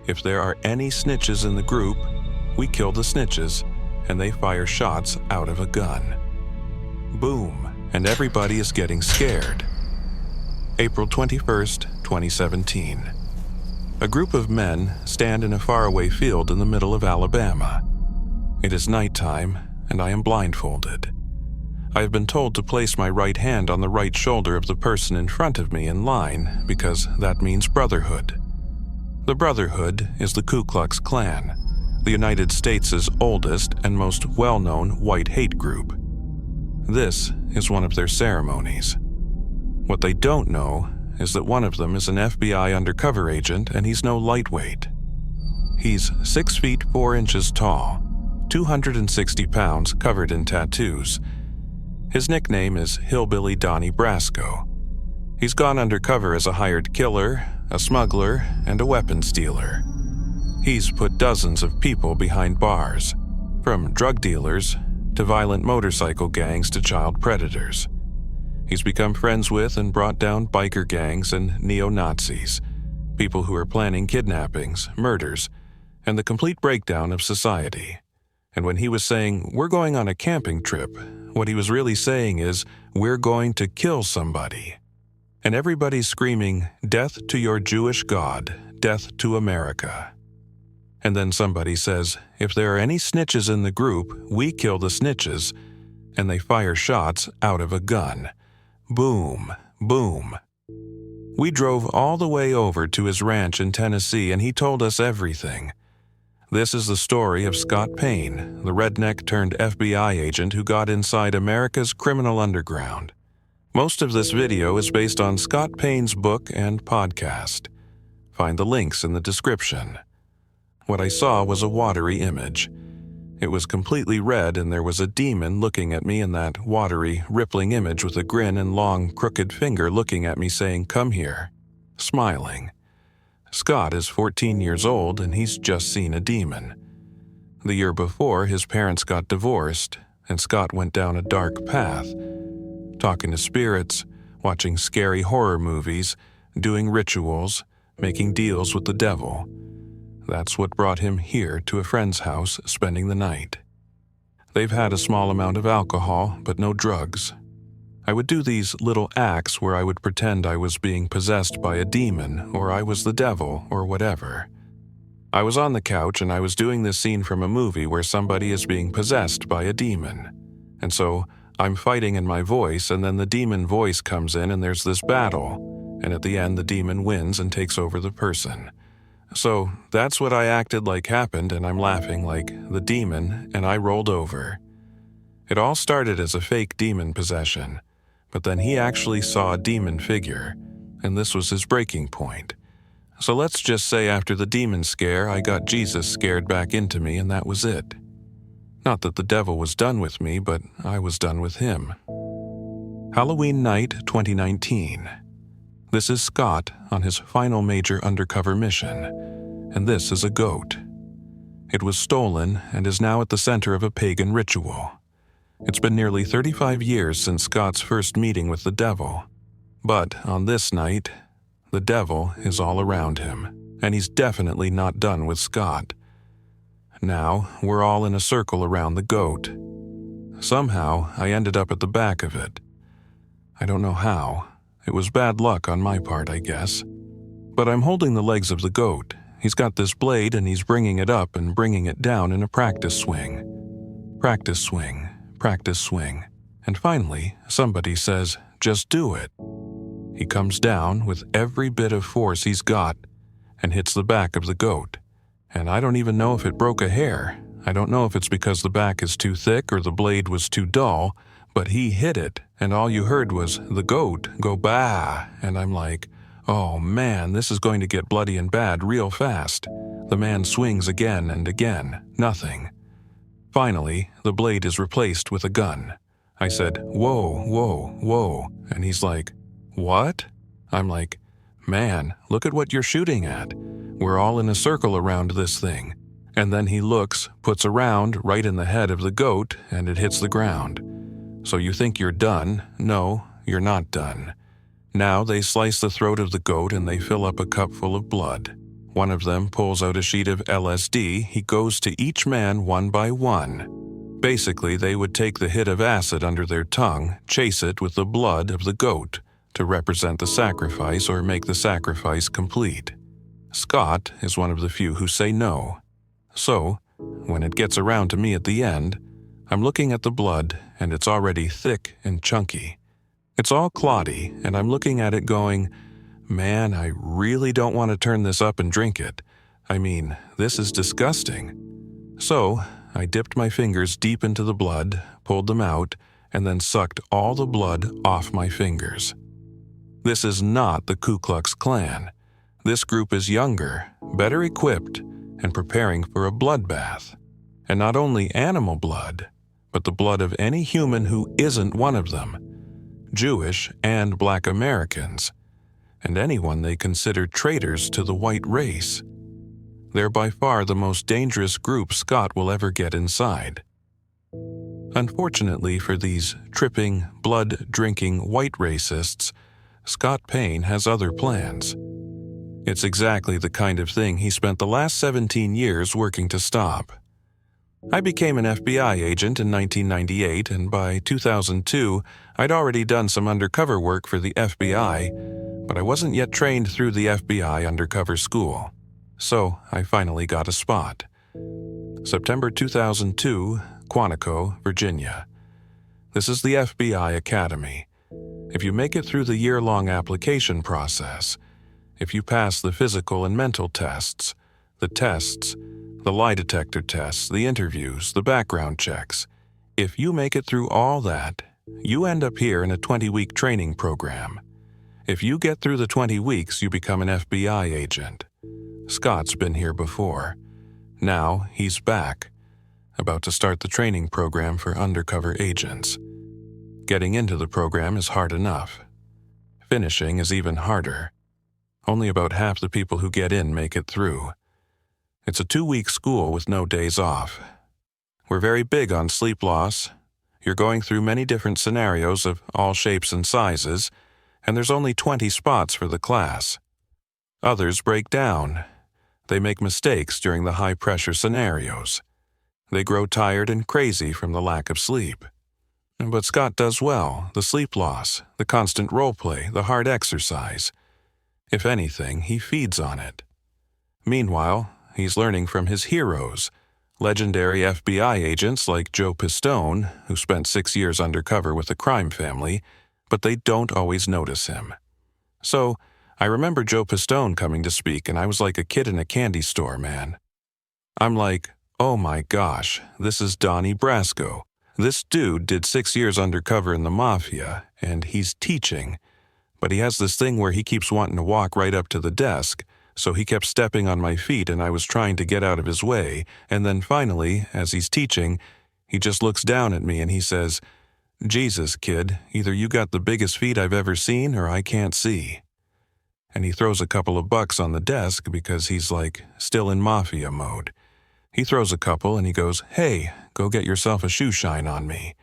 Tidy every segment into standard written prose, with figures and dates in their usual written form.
if there are any snitches in the group, we kill the snitches, and they fire shots out of a gun. Boom, and everybody is getting scared. April 21st, 2017. A group of men stand in a faraway field in the middle of Alabama. It is nighttime, and I am blindfolded. I have been told to place my right hand on the right shoulder of the person in front of me in line because that means brotherhood. The Brotherhood is the Ku Klux Klan, the United States' oldest and most well-known white hate group. This is one of their ceremonies. What they don't know is that one of them is an FBI undercover agent, and he's no lightweight. He's 6 feet 4 inches tall, 260 pounds covered in tattoos. His nickname is Hillbilly Donnie Brasco. He's gone undercover as a hired killer, a smuggler, and a weapons dealer. He's put dozens of people behind bars, from drug dealers to violent motorcycle gangs to child predators. He's become friends with and brought down biker gangs and neo-Nazis, people who are planning kidnappings, murders, and the complete breakdown of society. And when he was saying, "We're going on a camping trip," what he was really saying is, "We're going to kill somebody." And everybody's screaming, "Death to your Jewish God, death to America." And then somebody says, "If there are any snitches in the group, we kill the snitches," and they fire shots out of a gun. Boom, boom. We drove all the way over to his ranch in Tennessee, and he told us everything. This is the story of Scott Payne, the redneck turned FBI agent who got inside America's criminal underground. Most of this video is based on Scott Payne's book and podcast. Find the links in the description. What I saw was a watery image. It was completely red, and there was a demon looking at me in that watery, rippling image with a grin and long, crooked finger looking at me saying, "Come here," smiling. Scott is 14 years old, and he's just seen a demon. The year before, his parents got divorced, and Scott went down a dark path, talking to spirits, watching scary horror movies, doing rituals, making deals with the devil. That's what brought him here to a friend's house, spending the night. They've had a small amount of alcohol, but no drugs. I would do these little acts where I would pretend I was being possessed by a demon, or I was the devil, or whatever. I was on the couch and I was doing this scene from a movie where somebody is being possessed by a demon. And so I'm fighting in my voice, and then the demon voice comes in and there's this battle, and at the end the demon wins and takes over the person. So that's what I acted like happened, and I'm laughing like the demon, and I rolled over. It all started as a fake demon possession, but then he actually saw a demon figure, and this was his breaking point. So let's just say after the demon scare, I got Jesus scared back into me, and that was it. Not that the devil was done with me, but I was done with him. Halloween night 2019. This is Scott on his final major undercover mission, and this is a goat. It was stolen and is now at the center of a pagan ritual. It's been nearly 35 years since Scott's first meeting with the devil. But on this night, the devil is all around him, and he's definitely not done with Scott. Now, we're all in a circle around the goat. Somehow, I ended up at the back of it. I don't know how. It was bad luck on my part, I guess. But I'm holding the legs of the goat. He's got this blade and he's bringing it up and bringing it down in a practice swing. Practice swing, practice swing. And finally, somebody says, "Just do it." He comes down with every bit of force he's got and hits the back of the goat. And I don't even know if it broke a hair. I don't know if it's because the back is too thick or the blade was too dull, but he hit it, and all you heard was the goat go bah, and I'm like, oh man, this is going to get bloody and bad real fast. The man swings again and again, nothing. Finally, the blade is replaced with a gun. I said, "Whoa, whoa, whoa," and he's like, "What?" I'm like, "Man, look at what you're shooting at. We're all in a circle around this thing." And then he looks, puts a round right in the head of the goat, and it hits the ground. So you think you're done? No, you're not done. Now they slice the throat of the goat and they fill up a cup full of blood. One of them pulls out a sheet of LSD. He goes to each man one by one. Basically, they would take the hit of acid under their tongue, chase it with the blood of the goat to represent the sacrifice or make the sacrifice complete. Scott is one of the few who say no. So, when it gets around to me at the end, I'm looking at the blood and it's already thick and chunky. It's all clotty and I'm looking at it going, man, I really don't want to turn this up and drink it. I mean, this is disgusting. So, I dipped my fingers deep into the blood, pulled them out, and then sucked all the blood off my fingers. This is not the Ku Klux Klan. This group is younger, better equipped, and preparing for a bloodbath. And not only animal blood, but the blood of any human who isn't one of them, Jewish and Black Americans, and anyone they consider traitors to the white race. They're by far the most dangerous group Scott will ever get inside. Unfortunately for these tripping, blood-drinking white racists, Scott Payne has other plans. It's exactly the kind of thing he spent the last 17 years working to stop. I became an FBI agent in 1998, and by 2002, I'd already done some undercover work for the FBI, but I wasn't yet trained through the FBI undercover school. So I finally got a spot. September 2002, Quantico, Virginia. This is the FBI Academy. If you make it through the year-long application process, if you pass the physical and mental tests, the lie detector tests, the interviews, the background checks, if you make it through all that, you end up here in a 20-week training program. If you get through the 20 weeks, you become an FBI agent. Scott's been here before. Now he's back, about to start the training program for undercover agents. Getting into the program is hard enough. Finishing is even harder. Only about half the people who get in make it through. It's a 2-week school with no days off. We're very big on sleep loss. You're going through many different scenarios of all shapes and sizes, and there's only 20 spots for the class. Others break down. They make mistakes during the high-pressure scenarios. They grow tired and crazy from the lack of sleep. But Scott does well, the sleep loss, the constant role play, the hard exercise. If anything, he feeds on it. Meanwhile, he's learning from his heroes, legendary FBI agents like Joe Pistone, who spent 6 years undercover with a crime family, but they don't always notice him. So, I remember Joe Pistone coming to speak, and I was like a kid in a candy store, man. I'm like, oh my gosh, this is Donnie Brasco. This dude did 6 years undercover in the mafia, and he's teaching. But he has this thing where he keeps wanting to walk right up to the desk, so he kept stepping on my feet and I was trying to get out of his way, and then finally, as he's teaching, he just looks down at me and he says, Jesus, kid, either you got the biggest feet I've ever seen or I can't see. And he throws a couple of bucks on the desk because he's like still in mafia mode. He throws a couple and he goes, hey, go get yourself a shoe shine on me.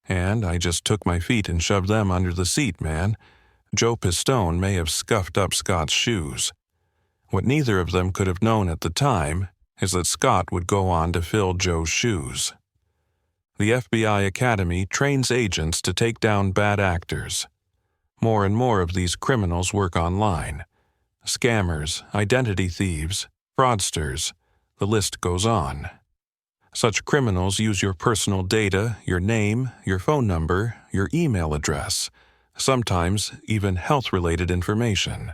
And I just took my feet and shoved them under the seat, man. Joe Pistone may have scuffed up Scott's shoes. What neither of them could have known at the time is that Scott would go on to fill Joe's shoes. The FBI Academy trains agents to take down bad actors. More and more of these criminals work online. Scammers, identity thieves, fraudsters, the list goes on. Such criminals use your personal data, your name, your phone number, your email address, sometimes even health-related information.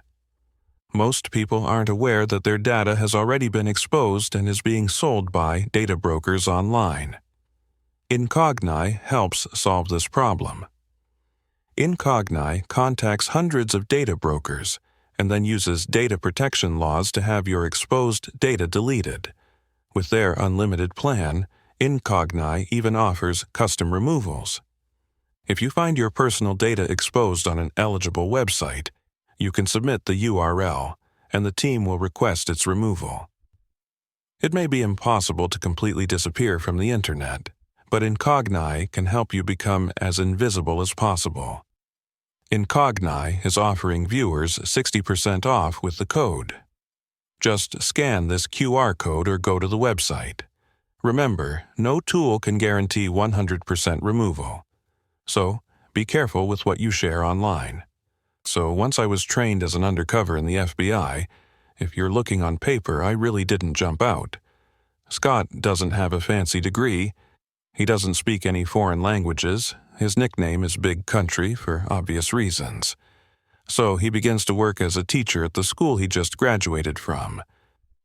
Most people aren't aware that their data has already been exposed and is being sold by data brokers online. Incogni helps solve this problem. Incogni contacts hundreds of data brokers and then uses data protection laws to have your exposed data deleted. With their unlimited plan, Incogni even offers custom removals. If you find your personal data exposed on an eligible website, you can submit the URL, and the team will request its removal. It may be impossible to completely disappear from the internet, but Incogni can help you become as invisible as possible. Incogni is offering viewers 60% off with the code. Just scan this QR code or go to the website. Remember, no tool can guarantee 100% removal. So, be careful with what you share online. So once I was trained as an undercover in the FBI, if you're looking on paper, I really didn't jump out. Scott doesn't have a fancy degree. He doesn't speak any foreign languages. His nickname is Big Country for obvious reasons. So he begins to work as a teacher at the school he just graduated from.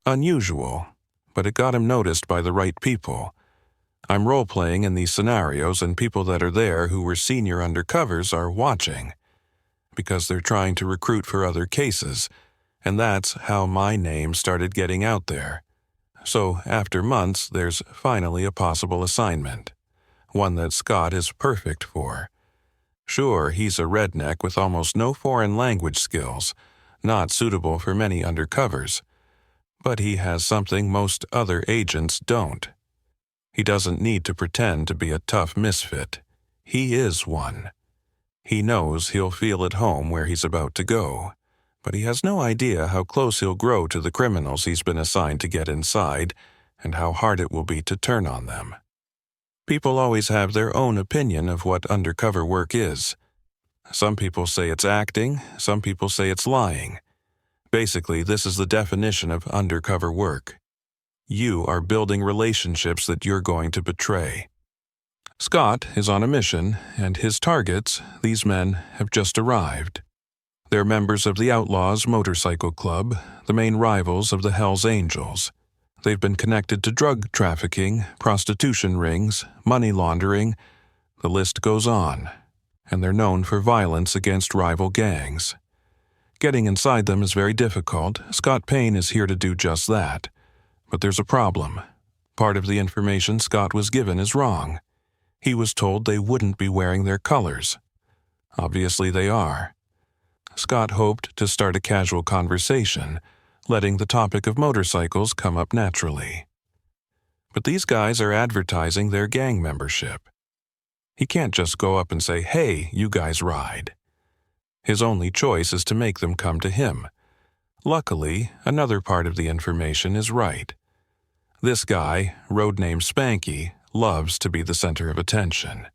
Unusual, but it got him noticed by the right people. I'm role-playing in these scenarios, and people that are there who were senior undercovers are watching, because they're trying to recruit for other cases, and that's how my name started getting out there. So after months, there's finally a possible assignment, one that Scott is perfect for. Sure, he's a redneck with almost no foreign language skills, not suitable for many undercovers, but he has something most other agents don't. He doesn't need to pretend to be a tough misfit. He is one. He knows he'll feel at home where he's about to go, but he has no idea how close he'll grow to the criminals he's been assigned to get inside and how hard it will be to turn on them. People always have their own opinion of what undercover work is. Some people say it's acting, some people say it's lying. Basically, this is the definition of undercover work. You are building relationships that you're going to betray. Scott is on a mission, and his targets, these men, have just arrived. They're members of the Outlaws Motorcycle Club, the main rivals of the Hells Angels. They've been connected to drug trafficking, prostitution rings, money laundering. The list goes on, and they're known for violence against rival gangs. Getting inside them is very difficult. Scott Payne is here to do just that. But there's a problem. Part of the information Scott was given is wrong. He was told they wouldn't be wearing their colors. Obviously they are. Scott hoped to start a casual conversation, letting the topic of motorcycles come up naturally. But these guys are advertising their gang membership. He can't just go up and say, "Hey, you guys ride." His only choice is to make them come to him. Luckily, another part of the information is right. This guy, road name Spanky, loves to be the center of attention.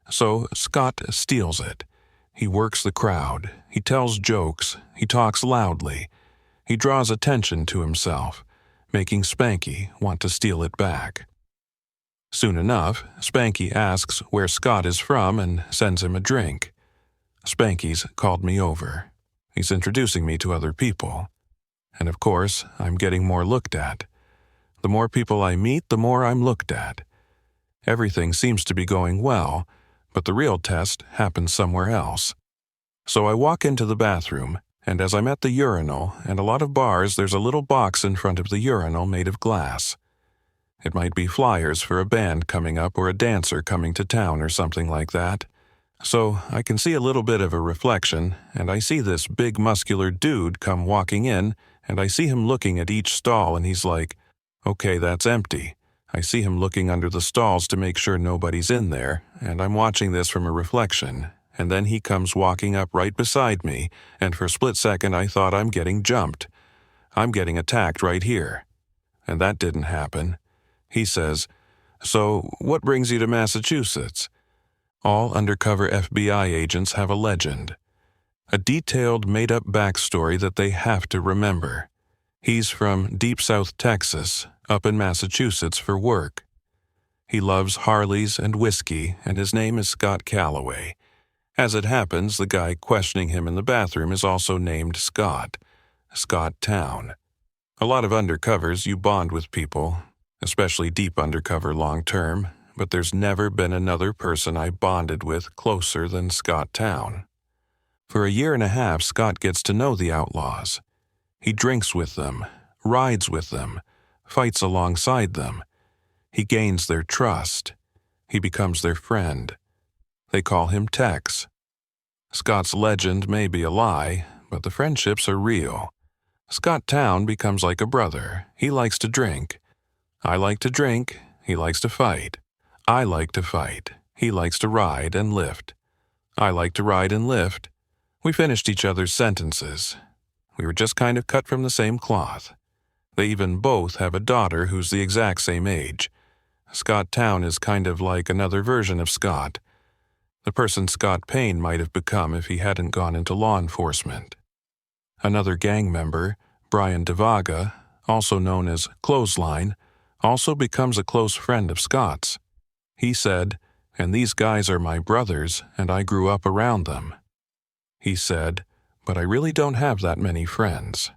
So Scott steals it. He works the crowd. He tells jokes. He talks loudly. He draws attention to himself, making Spanky want to steal it back. Soon enough, Spanky asks where Scott is from and sends him a drink. Spanky's called me over. He's introducing me to other people. And of course, I'm getting more looked at. The more people I meet, the more I'm looked at. Everything seems to be going well, but the real test happens somewhere else. So I walk into the bathroom, and as I'm at the urinal, and a lot of bars, there's a little box in front of the urinal made of glass. It might be flyers for a band coming up or a dancer coming to town or something like that. So I can see a little bit of a reflection, and I see this big muscular dude come walking in, and I see him looking at each stall, and he's like, "Okay, that's empty." I see him looking under the stalls to make sure nobody's in there, and I'm watching this from a reflection, and then he comes walking up right beside me, and for a split second I thought I'm getting jumped. I'm getting attacked right here. And that didn't happen. He says, "So, what brings you to Massachusetts?" All undercover FBI agents have a legend. A detailed, made-up backstory that they have to remember. He's from deep South Texas, up in Massachusetts for work. He loves Harleys and whiskey, and his name is Scott Calloway. As it happens, the guy questioning him in the bathroom is also named Scott Town. A lot of undercovers, you bond with people, especially deep undercover long-term, but there's never been another person I bonded with closer than Scott Town. For a year and a half, Scott gets to know the outlaws. He drinks with them, rides with them, fights alongside them. He gains their trust. He becomes their friend. They call him Tex. Scott's legend may be a lie, but the friendships are real. Scott Town becomes like a brother. He likes to drink. I like to drink. He likes to fight. I like to fight. He likes to ride and lift. I like to ride and lift. We finished each other's sentences. We were just kind of cut from the same cloth. They even both have a daughter who's the exact same age. Scott Town is kind of like another version of Scott, the person Scott Payne might have become if he hadn't gone into law enforcement. Another gang member, Brian DeVaga, also known as Clothesline, also becomes a close friend of Scott's. He said, "And these guys are my brothers, and I grew up around them." He said, "But I really don't have that many friends.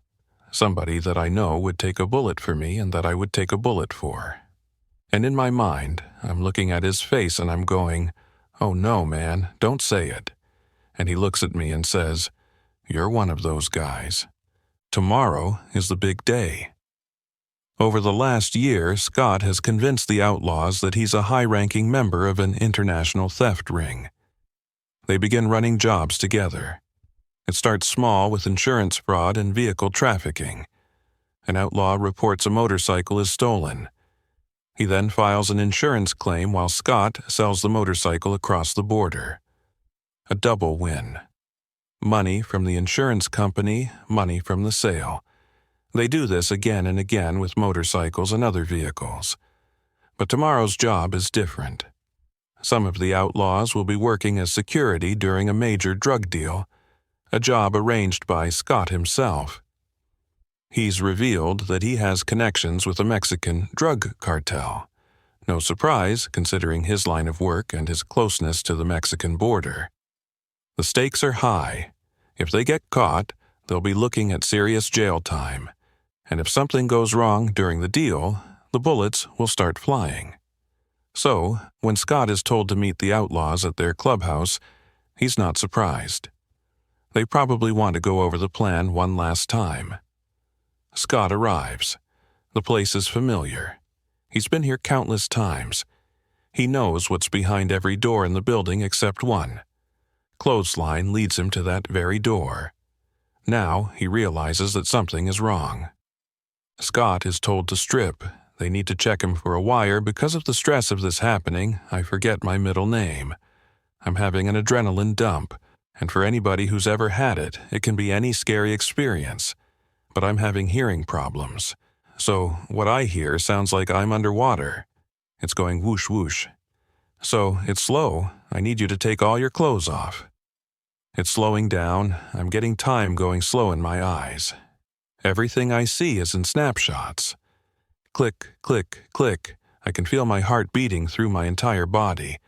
Somebody that I know would take a bullet for me and that I would take a bullet for." And in my mind, I'm looking at his face and I'm going, "Oh no, man, don't say it." And he looks at me and says, "You're one of those guys. Tomorrow is the big day." Over the last year, Scott has convinced the outlaws that he's a high-ranking member of an international theft ring. They begin running jobs together. It starts small with insurance fraud and vehicle trafficking. An outlaw reports a motorcycle is stolen. He then files an insurance claim while Scott sells the motorcycle across the border. A double win. Money from the insurance company, money from the sale. They do this again and again with motorcycles and other vehicles. But tomorrow's job is different. Some of the outlaws will be working as security during a major drug deal, a job arranged by Scott himself. He's revealed that he has connections with a Mexican drug cartel. No surprise, considering his line of work and his closeness to the Mexican border. The stakes are high. If they get caught, they'll be looking at serious jail time. And if something goes wrong during the deal, the bullets will start flying. So, when Scott is told to meet the outlaws at their clubhouse, he's not surprised. They probably want to go over the plan one last time. Scott arrives. The place is familiar. He's been here countless times. He knows what's behind every door in the building except one. Clothesline leads him to that very door. Now he realizes that something is wrong. Scott is told to strip. They need to check him for a wire. Because of the stress of this happening, I forget my middle name. I'm having an adrenaline dump, and for anybody who's ever had it, it can be any scary experience. But I'm having hearing problems. So what I hear sounds like I'm underwater. It's going whoosh whoosh. So it's slow. I need you to take all your clothes off. It's slowing down. I'm getting time going slow in my eyes. Everything I see is in snapshots. Click, click, click. I can feel my heart beating through my entire body.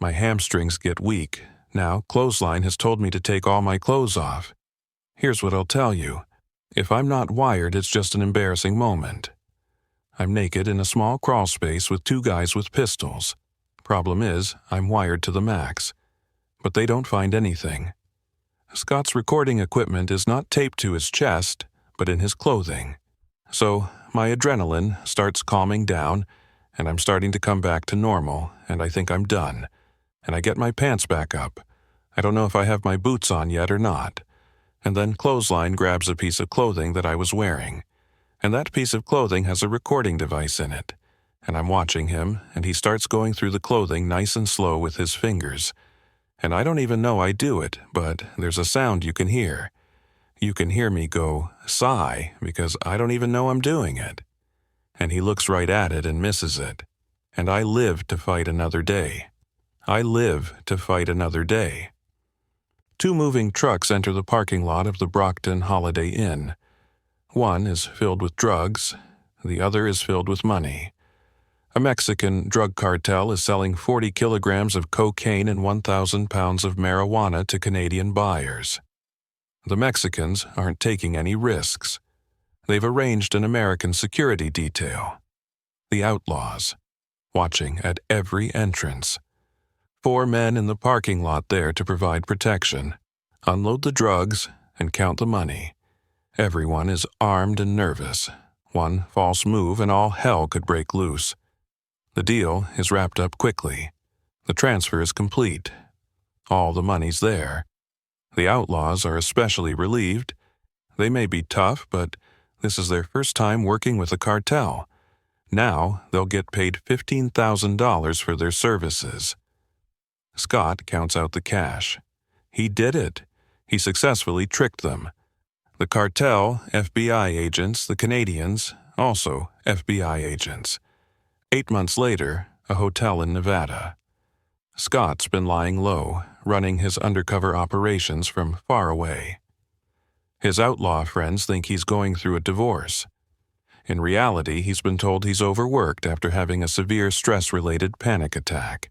My hamstrings get weak. Now, Clothesline has told me to take all my clothes off. Here's what I'll tell you. If I'm not wired, it's just an embarrassing moment. I'm naked in a small crawl space with two guys with pistols. Problem is, I'm wired to the max. But they don't find anything. Scott's recording equipment is not taped to his chest, but in his clothing. So, my adrenaline starts calming down, and I'm starting to come back to normal, and I think I'm done. And I get my pants back up. I don't know if I have my boots on yet or not. And then Clothesline grabs a piece of clothing that I was wearing. And that piece of clothing has a recording device in it. And I'm watching him, and he starts going through the clothing nice and slow with his fingers. And I don't even know I do it, but there's a sound you can hear. You can hear me go, sigh, because I don't even know I'm doing it. And he looks right at it and misses it. And I live to fight another day. I live to fight another day. Two moving trucks enter the parking lot of the Brockton Holiday Inn. One is filled with drugs. The other is filled with money. A Mexican drug cartel is selling 40 kilograms of cocaine and 1,000 pounds of marijuana to Canadian buyers. The Mexicans aren't taking any risks. They've arranged an American security detail. The outlaws, watching at every entrance. 4 men in the parking lot there to provide protection, unload the drugs, and count the money. Everyone is armed and nervous. One false move and all hell could break loose. The deal is wrapped up quickly. The transfer is complete. All the money's there. The outlaws are especially relieved. They may be tough, but this is their first time working with a cartel. Now they'll get paid $15,000 for their services. Scott counts out the cash. He did it. He successfully tricked them. The cartel, FBI agents, the Canadians, also FBI agents. 8 months later, a hotel in Nevada. Scott's been lying low, running his undercover operations from far away. His outlaw friends think he's going through a divorce. In reality, he's been told he's overworked after having a severe stress-related panic attack.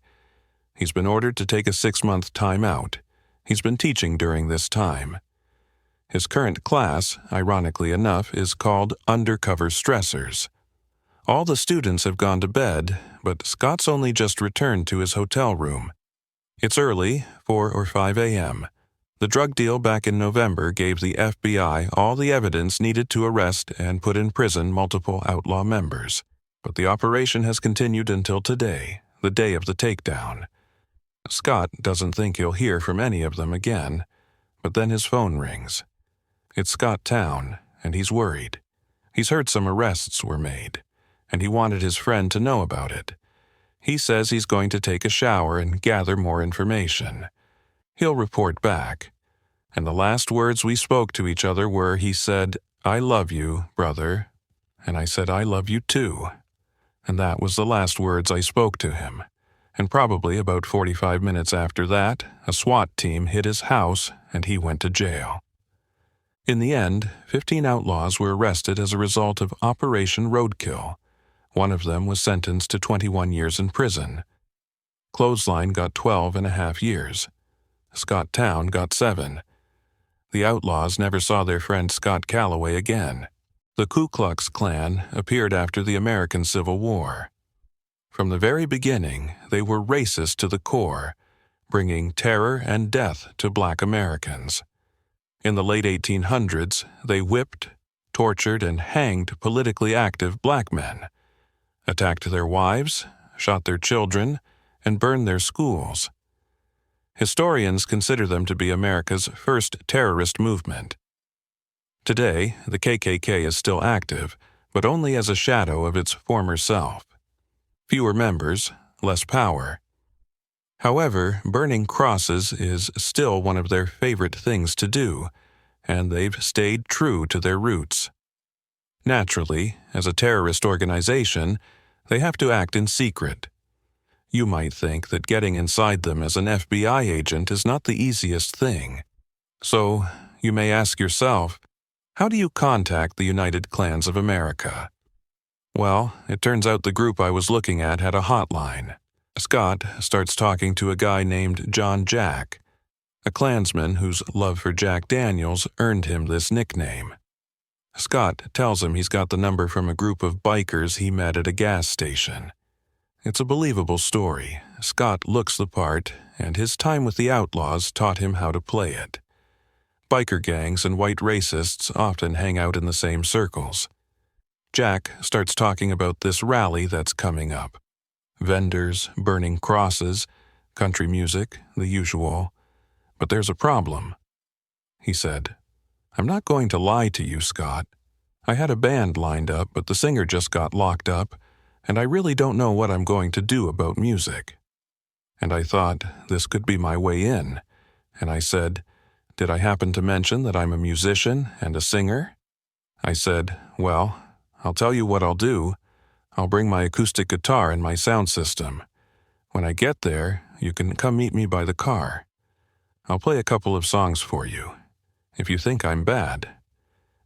He's been ordered to take a 6-month time out. He's been teaching during this time. His current class, ironically enough, is called Undercover Stressors. All the students have gone to bed, but Scott's only just returned to his hotel room. It's early, 4 or 5 a.m. The drug deal back in November gave the FBI all the evidence needed to arrest and put in prison multiple outlaw members. But the operation has continued until today, the day of the takedown. Scott doesn't think he'll hear from any of them again, but then his phone rings. It's Scott Town, and he's worried. He's heard some arrests were made, and he wanted his friend to know about it. He says he's going to take a shower and gather more information. He'll report back. And the last words we spoke to each other were, he said, "I love you, brother." And I said, "I love you too." And that was the last words I spoke to him. And probably about 45 minutes after that, a SWAT team hit his house and he went to jail. In the end, 15 outlaws were arrested as a result of Operation Roadkill. One of them was sentenced to 21 years in prison. Clothesline got 12.5 years. Scott Town got 7. The outlaws never saw their friend Scott Calloway again. The Ku Klux Klan appeared after the American Civil War. From the very beginning, they were racist to the core, bringing terror and death to Black Americans. In the late 1800s, they whipped, tortured, and hanged politically active Black men, attacked their wives, shot their children, and burned their schools. Historians consider them to be America's first terrorist movement. Today, the KKK is still active, but only as a shadow of its former self. Fewer members, less power. However, burning crosses is still one of their favorite things to do, and they've stayed true to their roots. Naturally, as a terrorist organization, they have to act in secret. You might think that getting inside them as an FBI agent is not the easiest thing. So, you may ask yourself, how do you contact the United Klans of America? Well, it turns out the group I was looking at had a hotline. Scott starts talking to a guy named John Jack, a Klansman whose love for Jack Daniels earned him this nickname. Scott tells him he's got the number from a group of bikers he met at a gas station. It's a believable story. Scott looks the part, and his time with the outlaws taught him how to play it. Biker gangs and white racists often hang out in the same circles. Jack starts talking about this rally that's coming up. Vendors, burning crosses, country music, the usual. But there's a problem. He said, "I'm not going to lie to you, Scott. I had a band lined up, but the singer just got locked up, and I really don't know what I'm going to do about music." And I thought this could be my way in. And I said, "Did I happen to mention that I'm a musician and a singer?" I said, "Well, I'll tell you what I'll do. I'll bring my acoustic guitar and my sound system. When I get there, you can come meet me by the car. I'll play a couple of songs for you, if you think I'm bad."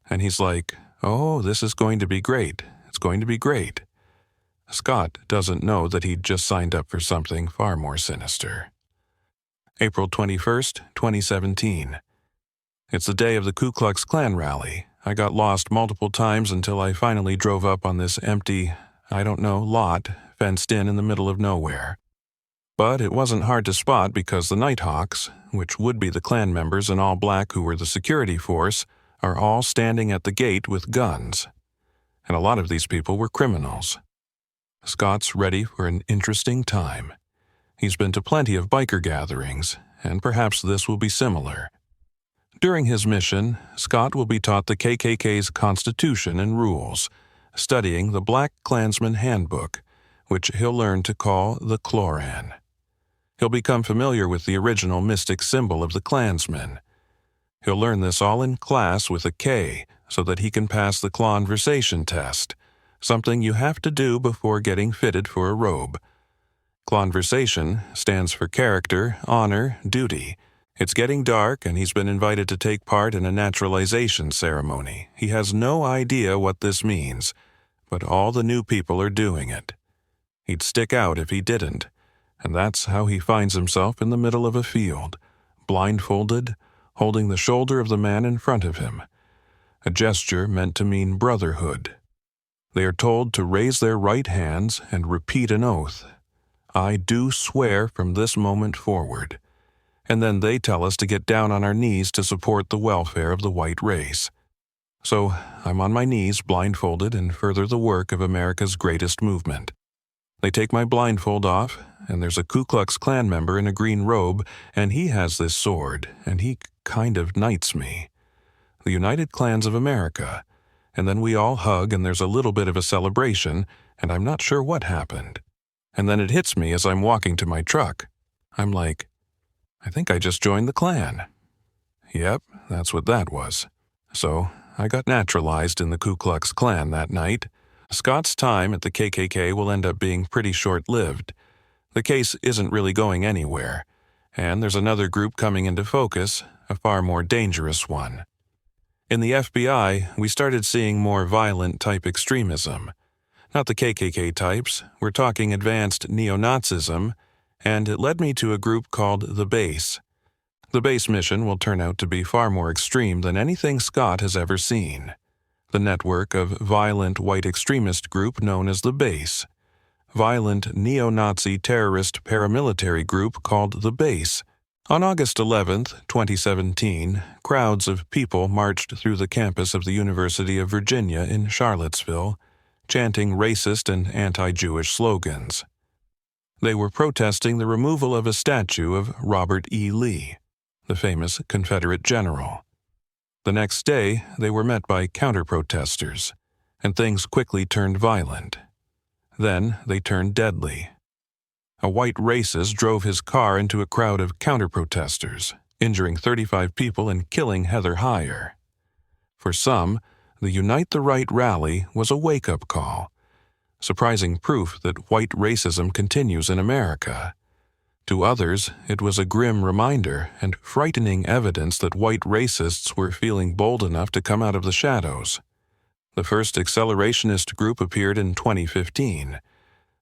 And he's like, "Oh, this is going to be great. It's going to be great." Scott doesn't know that he'd just signed up for something far more sinister. April 21st, 2017. It's the day of the Ku Klux Klan rally. I got lost multiple times until I finally drove up on this empty, lot fenced in the middle of nowhere. But it wasn't hard to spot because the Nighthawks, which would be the Klan members in all black who were the security force, are all standing at the gate with guns. And a lot of these people were criminals. Scott's ready for an interesting time. He's been to plenty of biker gatherings, and perhaps this will be similar. During his mission, Scott will be taught the KKK's Constitution and rules, studying the Black Klansman Handbook, which he'll learn to call the Kloran. He'll become familiar with the original mystic symbol of the Klansmen. He'll learn this all in class with a K so that he can pass the conversation test, something you have to do before getting fitted for a robe. Conversation stands for character, honor, duty. It's getting dark, and he's been invited to take part in a naturalization ceremony. He has no idea what this means, but all the new people are doing it. He'd stick out if he didn't, and that's how he finds himself in the middle of a field, blindfolded, holding the shoulder of the man in front of him, a gesture meant to mean brotherhood. They are told to raise their right hands and repeat an oath. I do swear from this moment forward. And then they tell us to get down on our knees to support the welfare of the white race. So I'm on my knees, blindfolded, and further the work of America's greatest movement. They take my blindfold off, and there's a Ku Klux Klan member in a green robe, and he has this sword, and he kind of knights me. The United Klans of America. And then we all hug, and there's a little bit of a celebration, and I'm not sure what happened. And then it hits me as I'm walking to my truck. I'm like, I think I just joined the Klan. Yep, that's what that was. So I got naturalized in the Ku Klux Klan that night. Scott's time at the KKK will end up being pretty short-lived. The case isn't really going anywhere, and there's another group coming into focus, a far more dangerous one. In the FBI, we started seeing more violent-type extremism. Not the KKK types, we're talking advanced neo-Nazism, and it led me to a group called The Base. The Base mission will turn out to be far more extreme than anything Scott has ever seen. The network of violent white extremist group known as The Base. Violent neo-Nazi terrorist paramilitary group called The Base. On August 11, 2017, crowds of people marched through the campus of the University of Virginia in Charlottesville, chanting racist and anti-Jewish slogans. They were protesting the removal of a statue of Robert E. Lee, the famous Confederate general. The next day, they were met by counter-protesters, and things quickly turned violent. Then they turned deadly. A white racist drove his car into a crowd of counter-protesters, injuring 35 people and killing Heather Heyer. For some, the Unite the Right rally was a wake-up call, surprising proof that white racism continues in America. To others, it was a grim reminder and frightening evidence that white racists were feeling bold enough to come out of the shadows. The first accelerationist group appeared in 2015.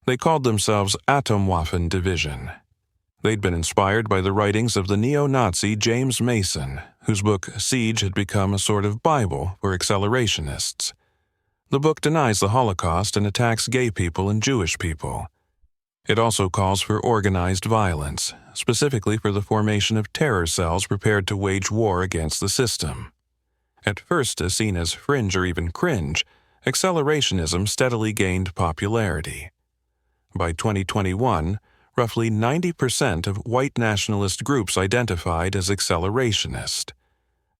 They called themselves Atomwaffen Division. They'd been inspired by the writings of the neo-Nazi James Mason, whose book Siege had become a sort of Bible for accelerationists. The book denies the Holocaust and attacks gay people and Jewish people. It also calls for organized violence, specifically for the formation of terror cells prepared to wage war against the system. At first seen as fringe or even cringe, accelerationism steadily gained popularity. By 2021, roughly 90% of white nationalist groups identified as accelerationist.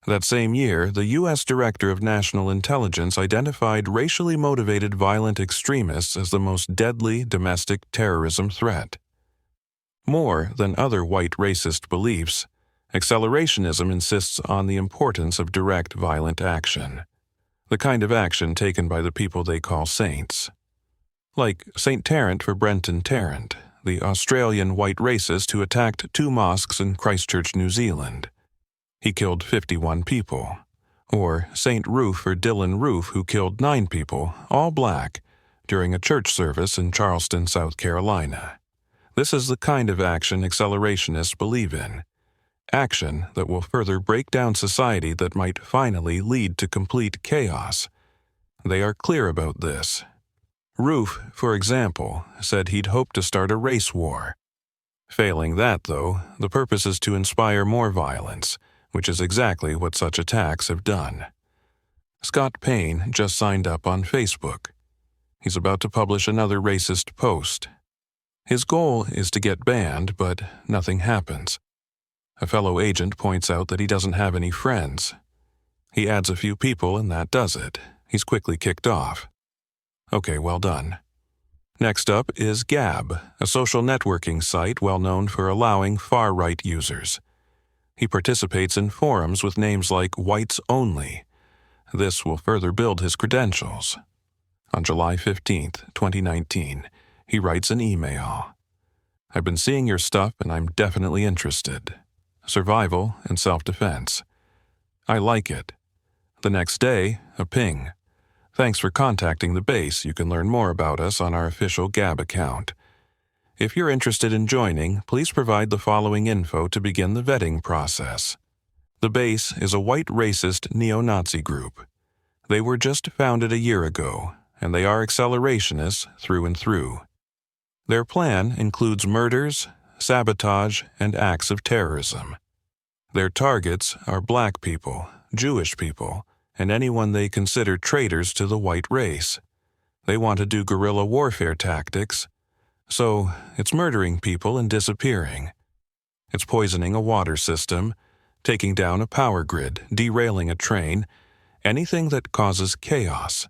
That same year, the U.S. Director of National Intelligence identified racially motivated violent extremists as the most deadly domestic terrorism threat. More than other white racist beliefs, accelerationism insists on the importance of direct violent action, the kind of action taken by the people they call saints. Like St. Tarrant for Brenton Tarrant, the Australian white racist who attacked 2 mosques in Christchurch, New Zealand. He killed 51 people. Or St. Roof for Dylan Roof, who killed 9 people, all black, during a church service in Charleston, South Carolina. This is the kind of action accelerationists believe in. Action that will further break down society that might finally lead to complete chaos. They are clear about this. Roof, for example, said he'd hoped to start a race war. Failing that, though, the purpose is to inspire more violence, which is exactly what such attacks have done. Scott Payne just signed up on Facebook. He's about to publish another racist post. His goal is to get banned, but nothing happens. A fellow agent points out that he doesn't have any friends. He adds a few people and that does it. He's quickly kicked off. Okay, well done. Next up is Gab, a social networking site well known for allowing far-right users. He participates in forums with names like Whites Only. This will further build his credentials. On July 15th, 2019, he writes an email. "I've been seeing your stuff and I'm definitely interested. Survival and self-defense. I like it." The next day, a ping. "Thanks for contacting the base. You can learn more about us on our official Gab account. If you're interested in joining, please provide the following info to begin the vetting process." The base is a white racist neo-Nazi group. They were just founded a year ago, and they are accelerationists through and through. Their plan includes murders, sabotage, and acts of terrorism. Their targets are black people, Jewish people, and anyone they consider traitors to the white race. They want to do guerrilla warfare tactics, so it's murdering people and disappearing. It's poisoning a water system, taking down a power grid, derailing a train, anything that causes chaos.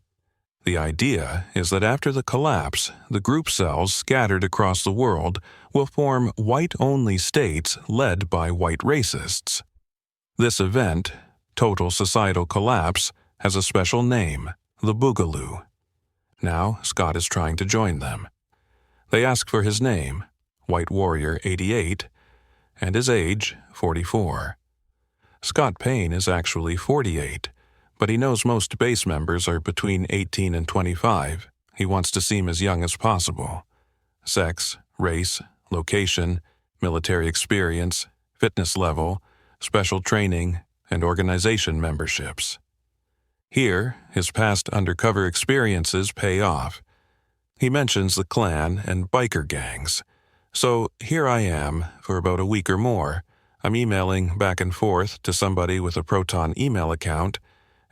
The idea is that after the collapse, the group cells scattered across the world will form white-only states led by white racists. This event, total societal collapse, has a special name, the Boogaloo. Now, Scott is trying to join them. They ask for his name, White Warrior 88, and his age, 44. Scott Payne is actually 48, but he knows most base members are between 18 and 25. He wants to seem as young as possible. Sex, race, location, military experience, fitness level, special training, and organization memberships. Here, his past undercover experiences pay off. He mentions the Klan and biker gangs. So here I am, for about a week or more. I'm emailing back and forth to somebody with a Proton email account,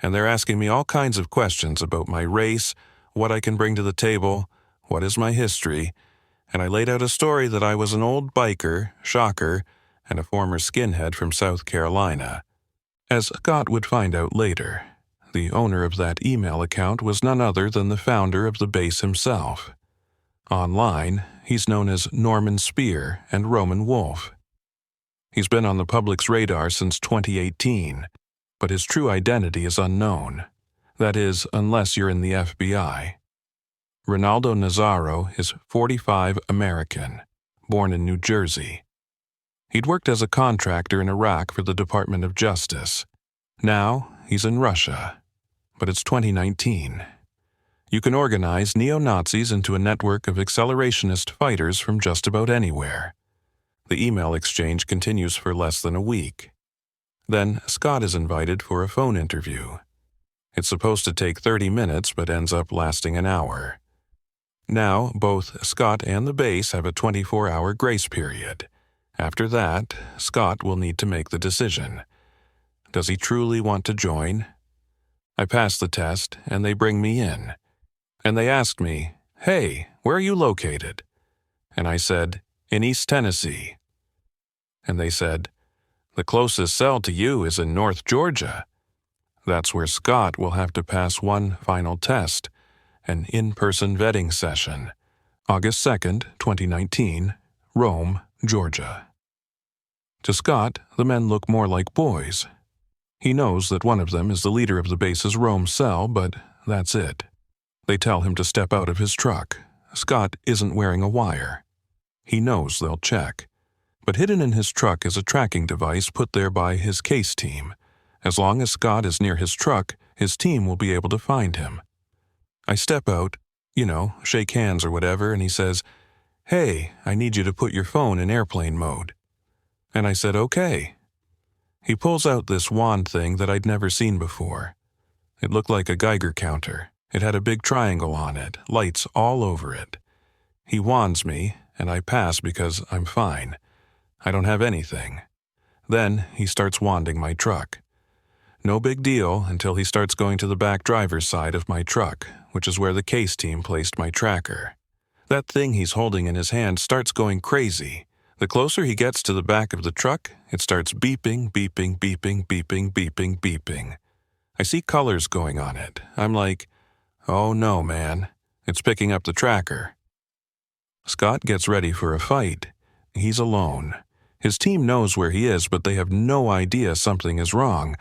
and they're asking me all kinds of questions about my race, what I can bring to the table, what is my history, and I laid out a story that I was an old biker, shocker, and a former skinhead from South Carolina. As Scott would find out later, the owner of that email account was none other than the founder of the base himself. Online, he's known as Norman Spear and Roman Wolf. He's been on the public's radar since 2018, but his true identity is unknown. That is, unless you're in the FBI. Ronaldo Nazaro is 45 American, born in New Jersey. He'd worked as a contractor in Iraq for the Department of Justice. Now, he's in Russia, but it's 2019. You can organize neo-Nazis into a network of accelerationist fighters from just about anywhere. The email exchange continues for less than a week. Then Scott is invited for a phone interview. It's supposed to take 30 minutes but ends up lasting an hour. Now, both Scott and the base have a 24-hour grace period. After that, Scott will need to make the decision. Does he truly want to join? I pass the test, and they bring me in. And they asked me, "Hey, where are you located?" And I said, "In East Tennessee." And they said, "The closest cell to you is in North Georgia." That's where Scott will have to pass one final test, an in-person vetting session. August 2nd, 2019, Rome, Georgia. To Scott, the men look more like boys. He knows that one of them is the leader of the base's Rome cell, but that's it. They tell him to step out of his truck. Scott isn't wearing a wire. He knows they'll check. But hidden in his truck is a tracking device put there by his case team. As long as Scott is near his truck, his team will be able to find him. I step out, shake hands or whatever, and he says, "Hey, I need you to put your phone in airplane mode." And I said, "Okay." He pulls out this wand thing that I'd never seen before. It looked like a Geiger counter. It had a big triangle on it, lights all over it. He wands me, and I pass because I'm fine. I don't have anything. Then he starts wanding my truck. No big deal until he starts going to the back driver's side of my truck, which is where the case team placed my tracker. That thing he's holding in his hand starts going crazy. The closer he gets to the back of the truck, it starts beeping, beeping, beeping, beeping, beeping, beeping. I see colors going on it. I'm like, "Oh no, man. It's picking up the tracker." Scott gets ready for a fight. He's alone. His team knows where he is, but they have no idea something is wrong.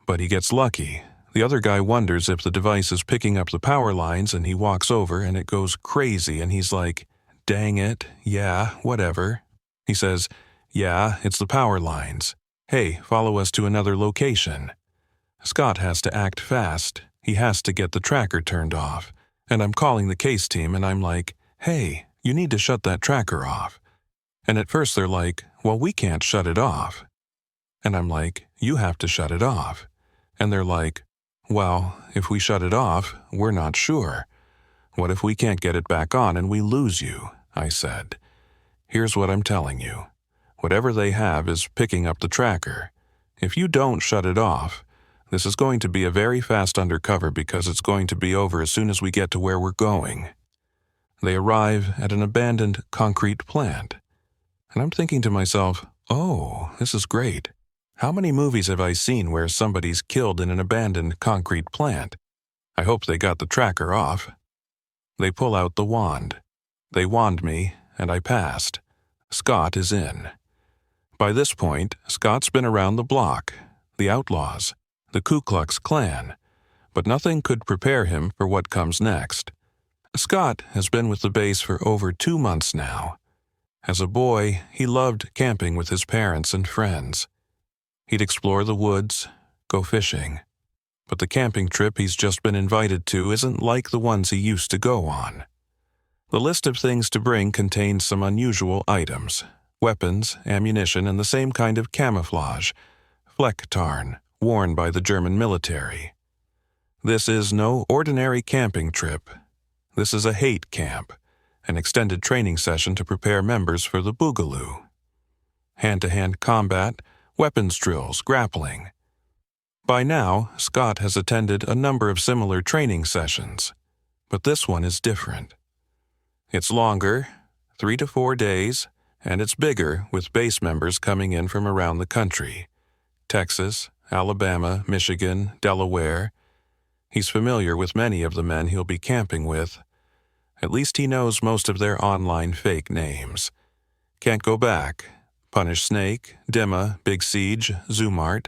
But he gets lucky. The other guy wonders if the device is picking up the power lines, and he walks over and it goes crazy, and he's like, "Dang it, yeah, whatever." He says, "Yeah, it's the power lines. Hey, follow us to another location." Scott has to act fast. He has to get the tracker turned off. And I'm calling the case team and I'm like, "Hey, you need to shut that tracker off." And at first they're like, "Well, we can't shut it off." And I'm like, "You have to shut it off." And they're like, "Well, if we shut it off, we're not sure. What if we can't get it back on and we lose you?" I said. "Here's what I'm telling you. Whatever they have is picking up the tracker. If you don't shut it off, this is going to be a very fast undercover because it's going to be over as soon as we get to where we're going." They arrive at an abandoned concrete plant. And I'm thinking to myself, oh, this is great. How many movies have I seen where somebody's killed in an abandoned concrete plant? I hope they got the tracker off. They pull out the wand. They wand me, and I passed. Scott is in. By this point, Scott's been around the block, the outlaws, the Ku Klux Klan, but nothing could prepare him for what comes next. Scott has been with the base for over 2 months now. As a boy, he loved camping with his parents and friends. He'd explore the woods, go fishing. But the camping trip he's just been invited to isn't like the ones he used to go on. The list of things to bring contains some unusual items: weapons, ammunition, and the same kind of camouflage, fleck tarn, worn by the German military. This is no ordinary camping trip. This is a hate camp, an extended training session to prepare members for the Boogaloo. Hand-to-hand combat, weapons drills, grappling. By now, Scott has attended a number of similar training sessions, but this one is different. It's longer, 3 to 4 days, and it's bigger with base members coming in from around the country: Texas, Alabama, Michigan, Delaware. He's familiar with many of the men he'll be camping with. At least he knows most of their online fake names. Can't Go Back, Punish Snake, Dimma, Big Siege, Zoomart,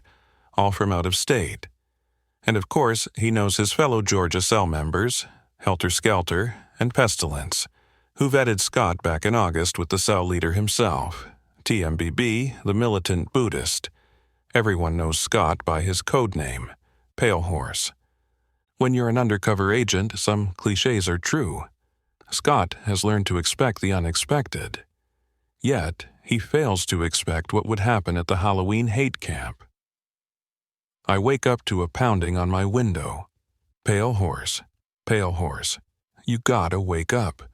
all from out of state. And of course, he knows his fellow Georgia cell members, Helter Skelter and Pestilence, who vetted Scott back in August with the cell leader himself, TMBB, the militant Buddhist. Everyone knows Scott by his code name, Pale Horse. When you're an undercover agent, some cliches are true. Scott has learned to expect the unexpected. Yet, he fails to expect what would happen at the Halloween hate camp. I wake up to a pounding on my window. Pale Horse, Pale Horse, you gotta wake up.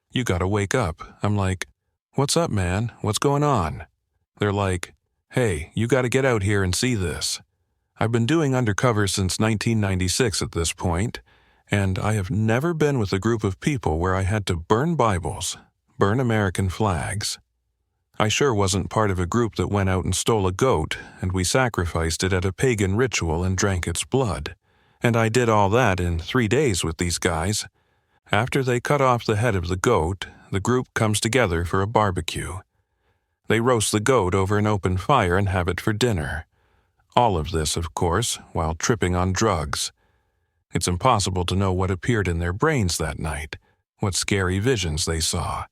You gotta wake up. I'm like, "What's up, man? What's going on?" They're like, "Hey, you gotta get out here and see this." I've been doing undercover since 1996 at this point, and I have never been with a group of people where I had to burn Bibles, burn American flags. I sure wasn't part of a group that went out and stole a goat, and we sacrificed it at a pagan ritual and drank its blood. And I did all that in 3 days with these guys. After they cut off the head of the goat, the group comes together for a barbecue. They roast the goat over an open fire and have it for dinner. All of this, of course, while tripping on drugs. It's impossible to know what appeared in their brains that night, what scary visions they saw.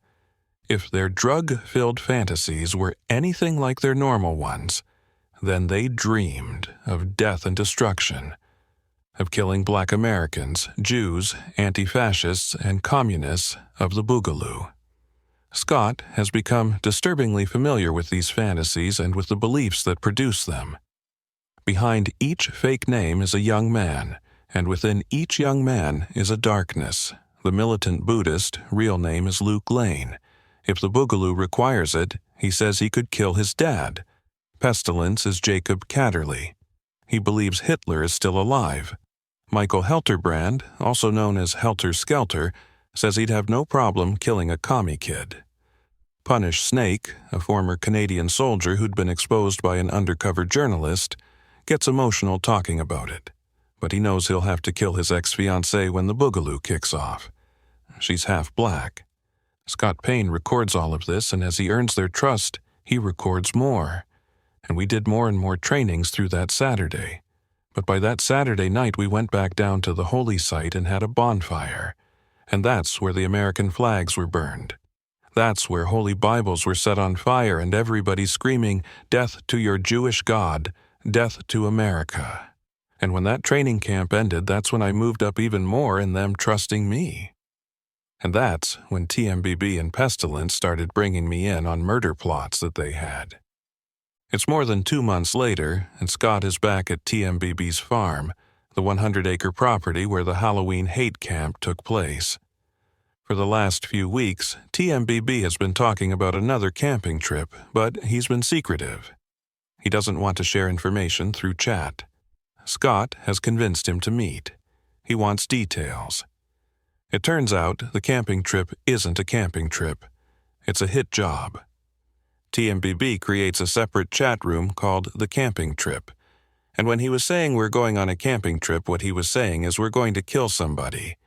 If their drug-filled fantasies were anything like their normal ones, then they dreamed of death and destruction, of killing Black Americans, Jews, anti-fascists, and communists of the Boogaloo. Scott has become disturbingly familiar with these fantasies and with the beliefs that produce them. Behind each fake name is a young man, and within each young man is a darkness. The militant Buddhist real name is Luke Lane. If the Boogaloo requires it, he says he could kill his dad. Pestilence is Jacob Catterley. He believes Hitler is still alive. Michael Helterbrand, also known as Helter Skelter, says he'd have no problem killing a commie kid. Punish Snake, a former Canadian soldier who'd been exposed by an undercover journalist, gets emotional talking about it. But he knows he'll have to kill his ex-fiancée when the Boogaloo kicks off. She's half black. Scott Payne records all of this, and as he earns their trust, he records more. And we did more and more trainings through that Saturday. But by that Saturday night, we went back down to the holy site and had a bonfire. And that's where the American flags were burned. That's where holy Bibles were set on fire and everybody screaming, "Death to your Jewish God, death to America." And when that training camp ended, that's when I moved up even more in them trusting me. And that's when TMBB and Pestilence started bringing me in on murder plots that they had. It's more than 2 months later, and Scott is back at TMBB's farm, the 100-acre property where the Halloween hate camp took place. For the last few weeks, TMBB has been talking about another camping trip, but he's been secretive. He doesn't want to share information through chat. Scott has convinced him to meet. He wants details. It turns out the camping trip isn't a camping trip. It's a hit job. TMBB creates a separate chat room called the camping trip. And when he was saying we're going on a camping trip, what he was saying is we're going to kill somebody.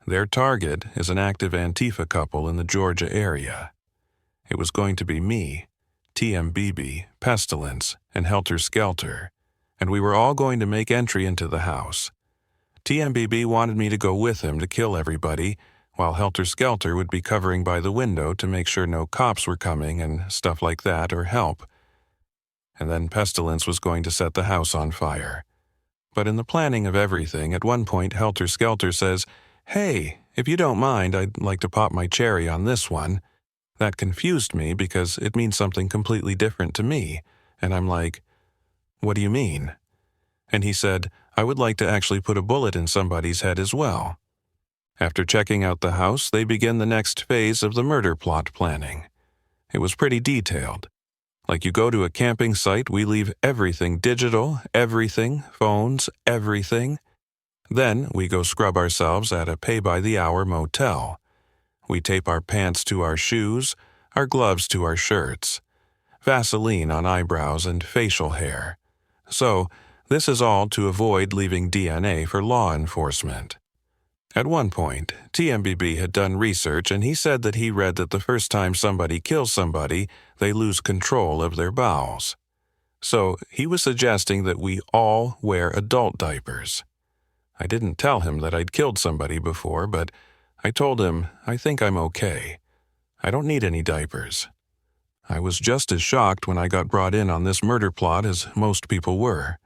Their target is an active Antifa couple in the Georgia area. It was going to be me, TMBB, Pestilence, and Helter Skelter, and we were all going to make entry into the house. TMBB wanted me to go with him to kill everybody, while Helter Skelter would be covering by the window to make sure no cops were coming and stuff like that or help. And then Pestilence was going to set the house on fire. But in the planning of everything, at one point Helter Skelter says, "Hey, if you don't mind, I'd like to pop my cherry on this one." That confused me because it means something completely different to me, and I'm like, "What do you mean?" And he said, "I would like to actually put a bullet in somebody's head as well." After checking out the house, they begin the next phase of the murder plot planning. It was pretty detailed. Like you go to a camping site, we leave everything digital, everything, phones, everything. Then we go scrub ourselves at a pay-by-the-hour motel. We tape our pants to our shoes, our gloves to our shirts. Vaseline on eyebrows and facial hair. So, this is all to avoid leaving DNA for law enforcement. At one point, TMBB had done research and he said that he read that the first time somebody kills somebody, they lose control of their bowels. So, he was suggesting that we all wear adult diapers. I didn't tell him that I'd killed somebody before, but I told him, I think I'm okay. I don't need any diapers. I was just as shocked when I got brought in on this murder plot as most people were.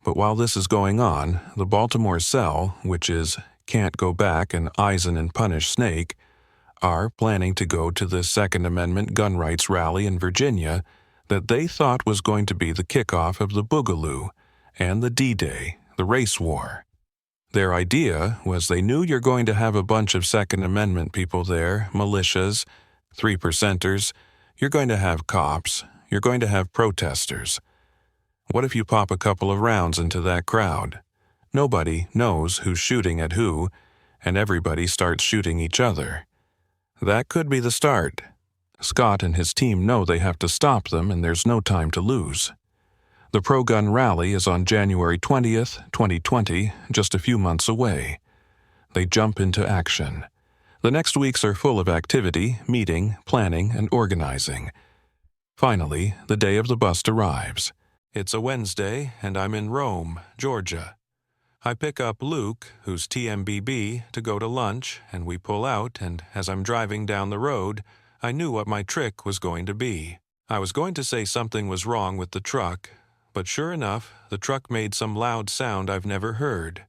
But while this is going on, the Baltimore Cell, which is Can't Go Back and Eisen and Punish Snake, are planning to go to the Second Amendment gun rights rally in Virginia that they thought was going to be the kickoff of the Boogaloo and the D-Day, the race war. Their idea was they knew you're going to have a bunch of Second Amendment people there, militias, 3%ers, you're going to have cops, you're going to have protesters. What if you pop a couple of rounds into that crowd? Nobody knows who's shooting at who, and everybody starts shooting each other. That could be the start. Scott and his team know they have to stop them, and there's no time to lose. The pro-gun rally is on January 20th, 2020, just a few months away. They jump into action. The next weeks are full of activity, meeting, planning, and organizing. Finally, the day of the bust arrives. It's a Wednesday, and I'm in Rome, Georgia. I pick up Luke, who's TMBB, to go to lunch, and we pull out, and as I'm driving down the road, I knew what my trick was going to be. I was going to say something was wrong with the truck, but sure enough, the truck made some loud sound I've never heard.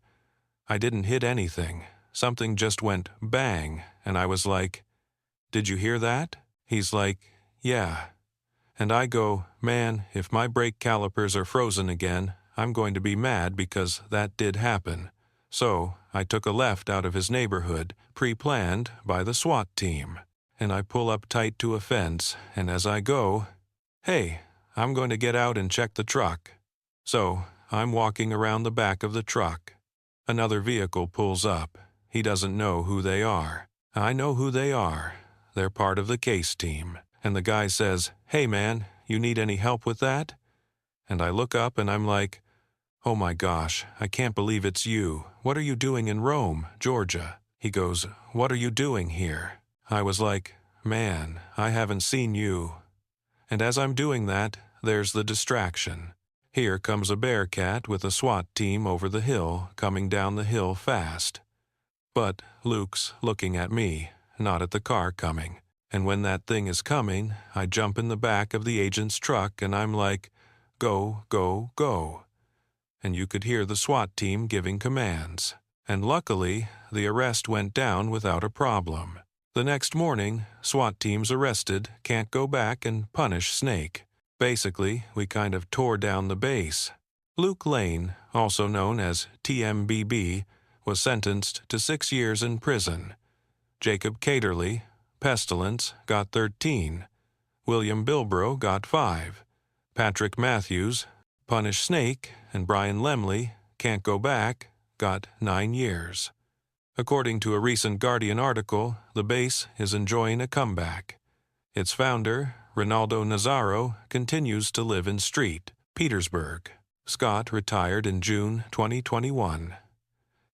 I didn't hit anything. Something just went bang, and I was like, "Did you hear that?" He's like, "Yeah." And I go, "Man, if my brake calipers are frozen again, I'm going to be mad because that did happen." So I took a left out of his neighborhood, pre-planned by the SWAT team. And I pull up tight to a fence, and as I go, "Hey, I'm going to get out and check the truck." So I'm walking around the back of the truck. Another vehicle pulls up. He doesn't know who they are. I know who they are. They're part of the case team. And the guy says, "Hey man, you need any help with that?" And I look up and I'm like, "Oh my gosh, I can't believe it's you. What are you doing in Rome, Georgia?" He goes, "What are you doing here?" I was like, "Man, I haven't seen you." And as I'm doing that, there's the distraction. Here comes a bearcat with a SWAT team over the hill, coming down the hill fast. But Luke's looking at me, not at the car coming. And when that thing is coming, I jump in the back of the agent's truck and I'm like, go, go, go. And you could hear the SWAT team giving commands. And luckily, the arrest went down without a problem. The next morning, SWAT teams arrested Can't Go Back and punish Snake. Basically, we kind of tore down the base. Luke Lane, also known as TMBB, was sentenced to 6 years in prison. Jacob Caterly, Pestilence, got 13. William Bilbrough got 5. Patrick Matthews, Punish Snake, and Brian Lemley, Can't Go Back, got 9 years. According to a recent Guardian article, the base is enjoying a comeback. Its founder, Ronaldo Nazaro, continues to live in Street, Petersburg. Scott retired in June 2021.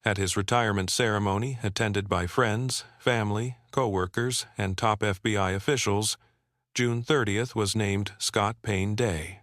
At his retirement ceremony, attended by friends, family, co-workers, and top FBI officials, June 30th was named Scott Payne Day.